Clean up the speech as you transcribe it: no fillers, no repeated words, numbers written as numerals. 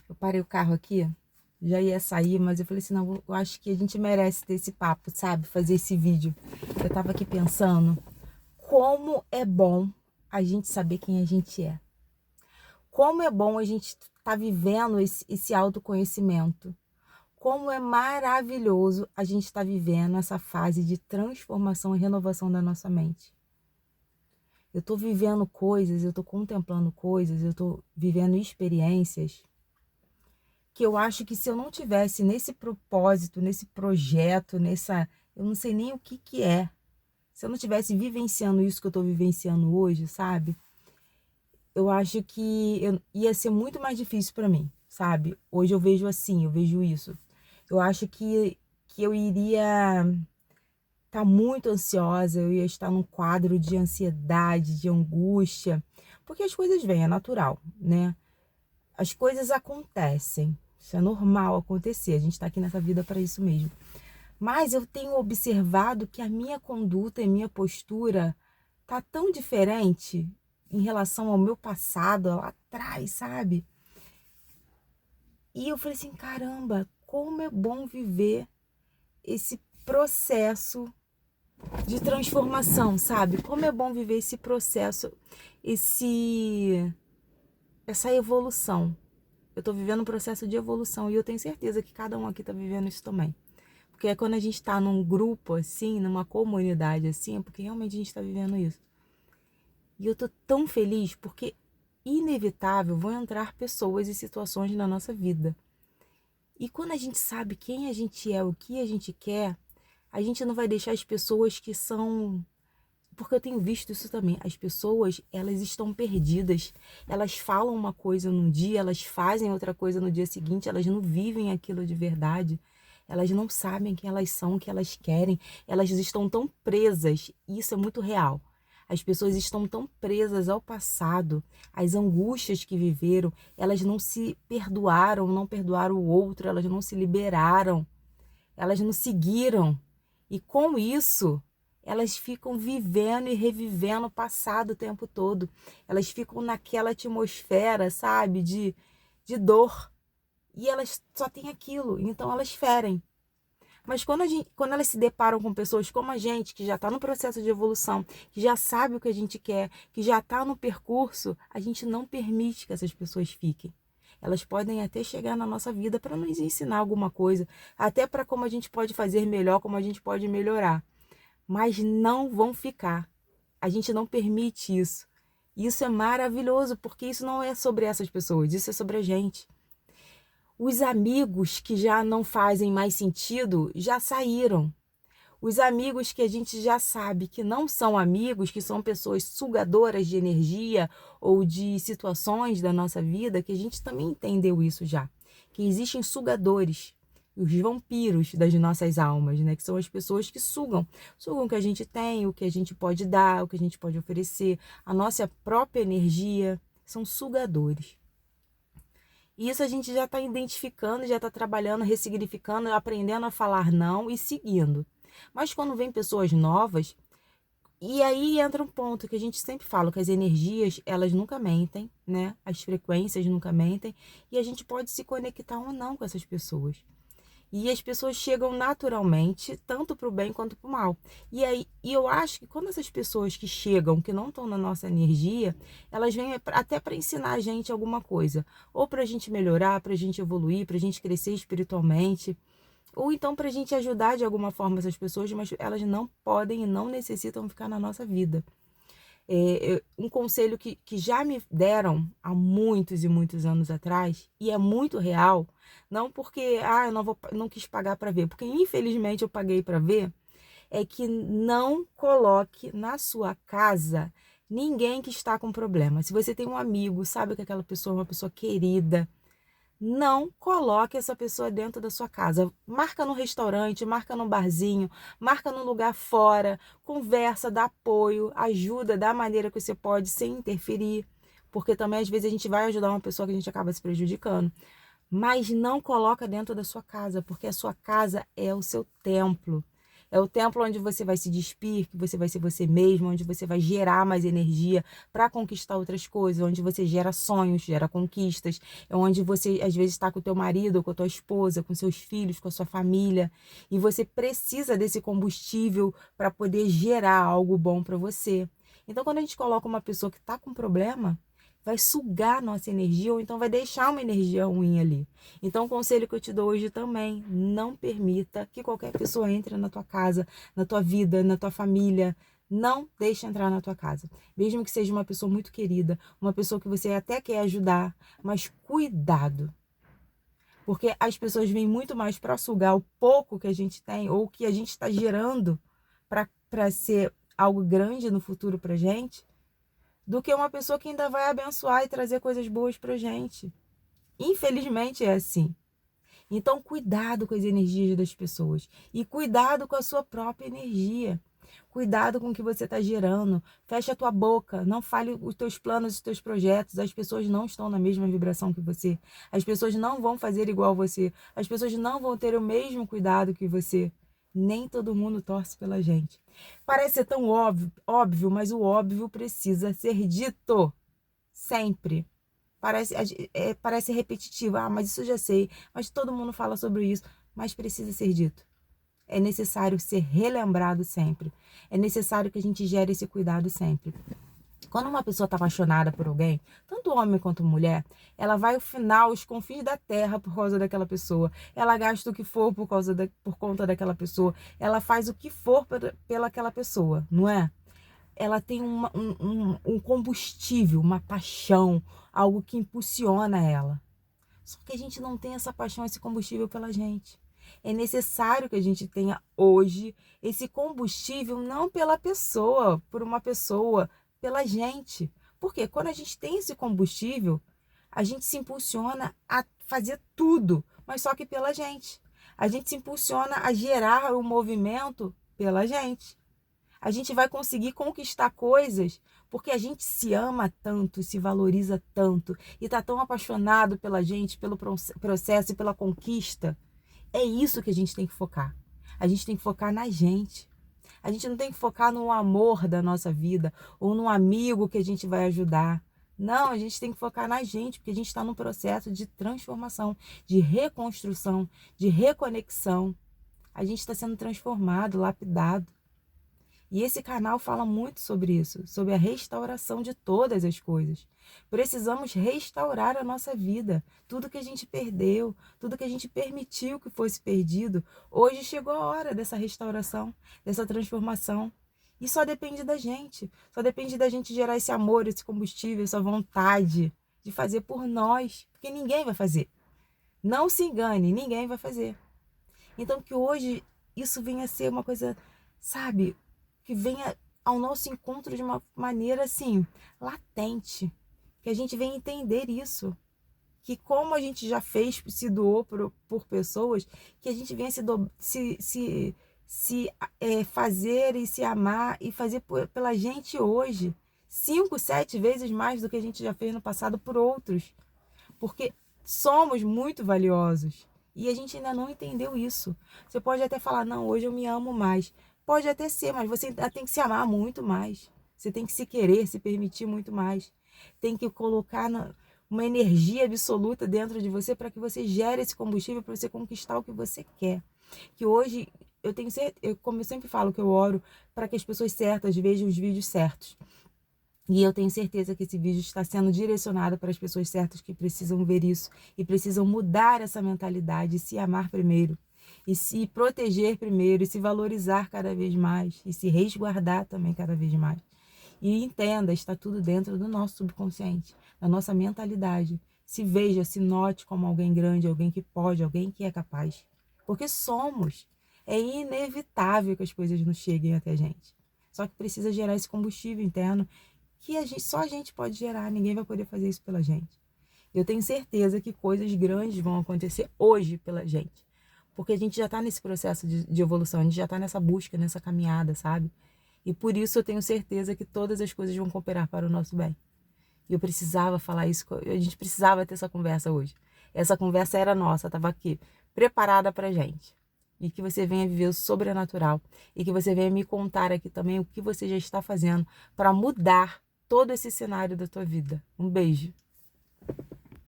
Eu parei o carro aqui, já ia sair, mas eu falei assim, não, eu acho que a gente merece ter esse papo, sabe? Fazer esse vídeo. Eu tava aqui pensando, como é bom a gente saber quem a gente é. Como é bom a gente estar vivendo esse autoconhecimento. Como é maravilhoso a gente estar vivendo essa fase de transformação e renovação da nossa mente. Eu tô vivendo coisas, eu tô contemplando coisas, eu tô vivendo experiências que eu acho que se eu não tivesse nesse propósito, nesse projeto, eu não sei nem o que que é. Se eu não tivesse vivenciando isso que eu tô vivenciando hoje, sabe? Eu acho que ia ser muito mais difícil para mim, sabe? Hoje eu vejo assim, eu vejo isso. Eu acho que eu iria estar muito ansiosa, eu ia estar num quadro de ansiedade, de angústia, porque as coisas vêm, é natural, né? As coisas acontecem, isso é normal acontecer, a gente está aqui nessa vida para isso mesmo. Mas eu tenho observado que a minha conduta e minha postura tá tão diferente em relação ao meu passado, lá atrás, sabe? E eu falei assim, caramba, como é bom viver esse processo de transformação, sabe? Como é bom viver esse processo, essa evolução. Eu tô vivendo um processo de evolução e eu tenho certeza que cada um aqui tá vivendo isso também. Porque é quando a gente tá num grupo assim, numa comunidade assim, é porque realmente a gente tá vivendo isso. E eu tô tão feliz porque, inevitável, vão entrar pessoas e situações na nossa vida. E quando a gente sabe quem a gente é, o que a gente quer, a gente não vai deixar as pessoas que são... Porque eu tenho visto isso também. As pessoas, elas estão perdidas. Elas falam uma coisa num dia, elas fazem outra coisa no dia seguinte, elas não vivem aquilo de verdade. Elas não sabem quem elas são, o que elas querem. Elas estão tão presas. E isso é muito real. As pessoas estão tão presas ao passado, às angústias que viveram. Elas não se perdoaram, não perdoaram o outro, elas não se liberaram. Elas não seguiram. E com isso, elas ficam vivendo e revivendo o passado o tempo todo. Elas ficam naquela atmosfera, sabe, de dor. E elas só têm aquilo, então elas ferem. Mas quando elas se deparam com pessoas como a gente, que já está no processo de evolução, que já sabe o que a gente quer, que já está no percurso, a gente não permite que essas pessoas fiquem. Elas podem até chegar na nossa vida para nos ensinar alguma coisa, até para como a gente pode fazer melhor, como a gente pode melhorar. Mas não vão ficar. A gente não permite isso. Isso é maravilhoso, porque isso não é sobre essas pessoas, isso é sobre a gente. Os amigos que já não fazem mais sentido já saíram. Os amigos que a gente já sabe que não são amigos, que são pessoas sugadoras de energia ou de situações da nossa vida, que a gente também entendeu isso já. Que existem sugadores, os vampiros das nossas almas, né? Que são as pessoas que sugam. Sugam o que a gente tem, o que a gente pode dar, o que a gente pode oferecer, a nossa própria energia. São sugadores. E isso a gente já está identificando, já está trabalhando, ressignificando, aprendendo a falar não e seguindo. Mas quando vem pessoas novas, e aí entra um ponto que a gente sempre fala, que as energias, elas nunca mentem, né? As frequências nunca mentem, e a gente pode se conectar ou não com essas pessoas. E as pessoas chegam naturalmente, tanto para o bem quanto para o mal. E eu acho que quando essas pessoas que chegam, que não estão na nossa energia, elas vêm até para ensinar a gente alguma coisa. Ou para a gente melhorar, para a gente evoluir, para a gente crescer espiritualmente. Ou então para a gente ajudar de alguma forma essas pessoas, mas elas não podem e não necessitam ficar na nossa vida. Um conselho que já me deram há muitos e muitos anos atrás, e é muito real, não porque eu não quis pagar para ver, porque infelizmente eu paguei para ver, é que não coloque na sua casa ninguém que está com problema. Se você tem um amigo, sabe que aquela pessoa é uma pessoa querida, não coloque essa pessoa dentro da sua casa. Marca no restaurante, marca no barzinho, marca num lugar fora, conversa, dá apoio, ajuda da maneira que você pode, sem interferir. Porque também às vezes a gente vai ajudar uma pessoa que a gente acaba se prejudicando. Mas não coloca dentro da sua casa, porque a sua casa é o seu templo. É o templo onde você vai se despir, que você vai ser você mesmo, onde você vai gerar mais energia para conquistar outras coisas, onde você gera sonhos, gera conquistas, é onde você às vezes está com o teu marido, com a tua esposa, com seus filhos, com a sua família, e você precisa desse combustível para poder gerar algo bom para você. Então, quando a gente coloca uma pessoa que está com problema, vai sugar nossa energia ou então vai deixar uma energia ruim ali. Então, o conselho que eu te dou hoje também, não permita que qualquer pessoa entre na tua casa, na tua vida, na tua família. Não deixe entrar na tua casa. Mesmo que seja uma pessoa muito querida, uma pessoa que você até quer ajudar, mas cuidado. Porque as pessoas vêm muito mais para sugar o pouco que a gente tem ou que a gente está gerando para ser algo grande no futuro para gente, do que uma pessoa que ainda vai abençoar e trazer coisas boas pra gente. Infelizmente é assim. Então, cuidado com as energias das pessoas e cuidado com a sua própria energia. Cuidado com o que você está gerando. Fecha a tua boca, não fale os teus planos, os teus projetos. As pessoas não estão na mesma vibração que você. As pessoas não vão fazer igual você. As pessoas não vão ter o mesmo cuidado que você. Nem todo mundo torce pela gente. Parece ser tão óbvio, mas o óbvio precisa ser dito. Sempre. Parece repetitivo. Ah, mas isso eu já sei. Mas todo mundo fala sobre isso. Mas precisa ser dito. É necessário ser relembrado sempre. É necessário que a gente gere esse cuidado sempre. Quando uma pessoa está apaixonada por alguém, tanto homem quanto mulher, ela vai ao final, os confins da terra por causa daquela pessoa. Ela gasta o que for por conta daquela pessoa. Ela faz o que for pela aquela pessoa, não é? Ela tem um combustível, uma paixão, algo que impulsiona ela. Só que a gente não tem essa paixão, esse combustível pela gente. É necessário que a gente tenha hoje esse combustível não pela pessoa, por uma pessoa, pela gente. Porque quando a gente tem esse combustível, a gente se impulsiona a fazer tudo, mas só que pela gente. A gente se impulsiona a gerar o movimento pela gente. A gente vai conseguir conquistar coisas porque a gente se ama tanto, se valoriza tanto e está tão apaixonado pela gente, pelo processo e pela conquista. É isso que a gente tem que focar. A gente tem que focar na gente. A gente não tem que focar no amor da nossa vida ou num amigo que a gente vai ajudar. Não, a gente tem que focar na gente, porque a gente está num processo de transformação, de reconstrução, de reconexão. A gente está sendo transformado, lapidado. E esse canal fala muito sobre isso, sobre a restauração de todas as coisas. Precisamos restaurar a nossa vida, tudo que a gente perdeu, tudo que a gente permitiu que fosse perdido. Hoje chegou a hora dessa restauração, dessa transformação. E só depende da gente, só depende da gente gerar esse amor, esse combustível, essa vontade de fazer por nós, porque ninguém vai fazer. Não se engane, ninguém vai fazer. Então que hoje isso venha a ser uma coisa, sabe, que venha ao nosso encontro de uma maneira assim, latente. Que a gente venha entender isso. Que como a gente já fez, se doou por pessoas, que a gente venha fazer e se amar e fazer pela gente hoje. 5, 7 vezes mais do que a gente já fez no passado por outros. Porque somos muito valiosos. E a gente ainda não entendeu isso. Você pode até falar, não, hoje eu me amo mais. Pode até ser, mas você ainda tem que se amar muito mais. Você tem que se querer, se permitir muito mais. Tem que colocar uma energia absoluta dentro de você para que você gere esse combustível para você conquistar o que você quer. Que hoje, eu tenho certeza, como eu sempre falo, que eu oro para que as pessoas certas vejam os vídeos certos. E eu tenho certeza que esse vídeo está sendo direcionado para as pessoas certas que precisam ver isso e precisam mudar essa mentalidade, se amar primeiro, e se proteger primeiro, e se valorizar cada vez mais, e se resguardar também cada vez mais. E entenda, está tudo dentro do nosso subconsciente, da nossa mentalidade. Se veja, se note como alguém grande, alguém que pode, alguém que é capaz. Porque somos. É inevitável que as coisas não cheguem até a gente. Só que precisa gerar esse combustível interno que só a gente pode gerar, ninguém vai poder fazer isso pela gente. Eu tenho certeza que coisas grandes vão acontecer hoje pela gente. Porque a gente já está nesse processo de evolução, a gente já está nessa busca, nessa caminhada, sabe? E por isso eu tenho certeza que todas as coisas vão cooperar para o nosso bem. E eu precisava falar isso, a gente precisava ter essa conversa hoje. Essa conversa era nossa, estava aqui, preparada pra gente. e que você venha viver o sobrenatural e que você venha me contar aqui também o que você já está fazendo para mudar todo esse cenário da tua vida. Um beijo.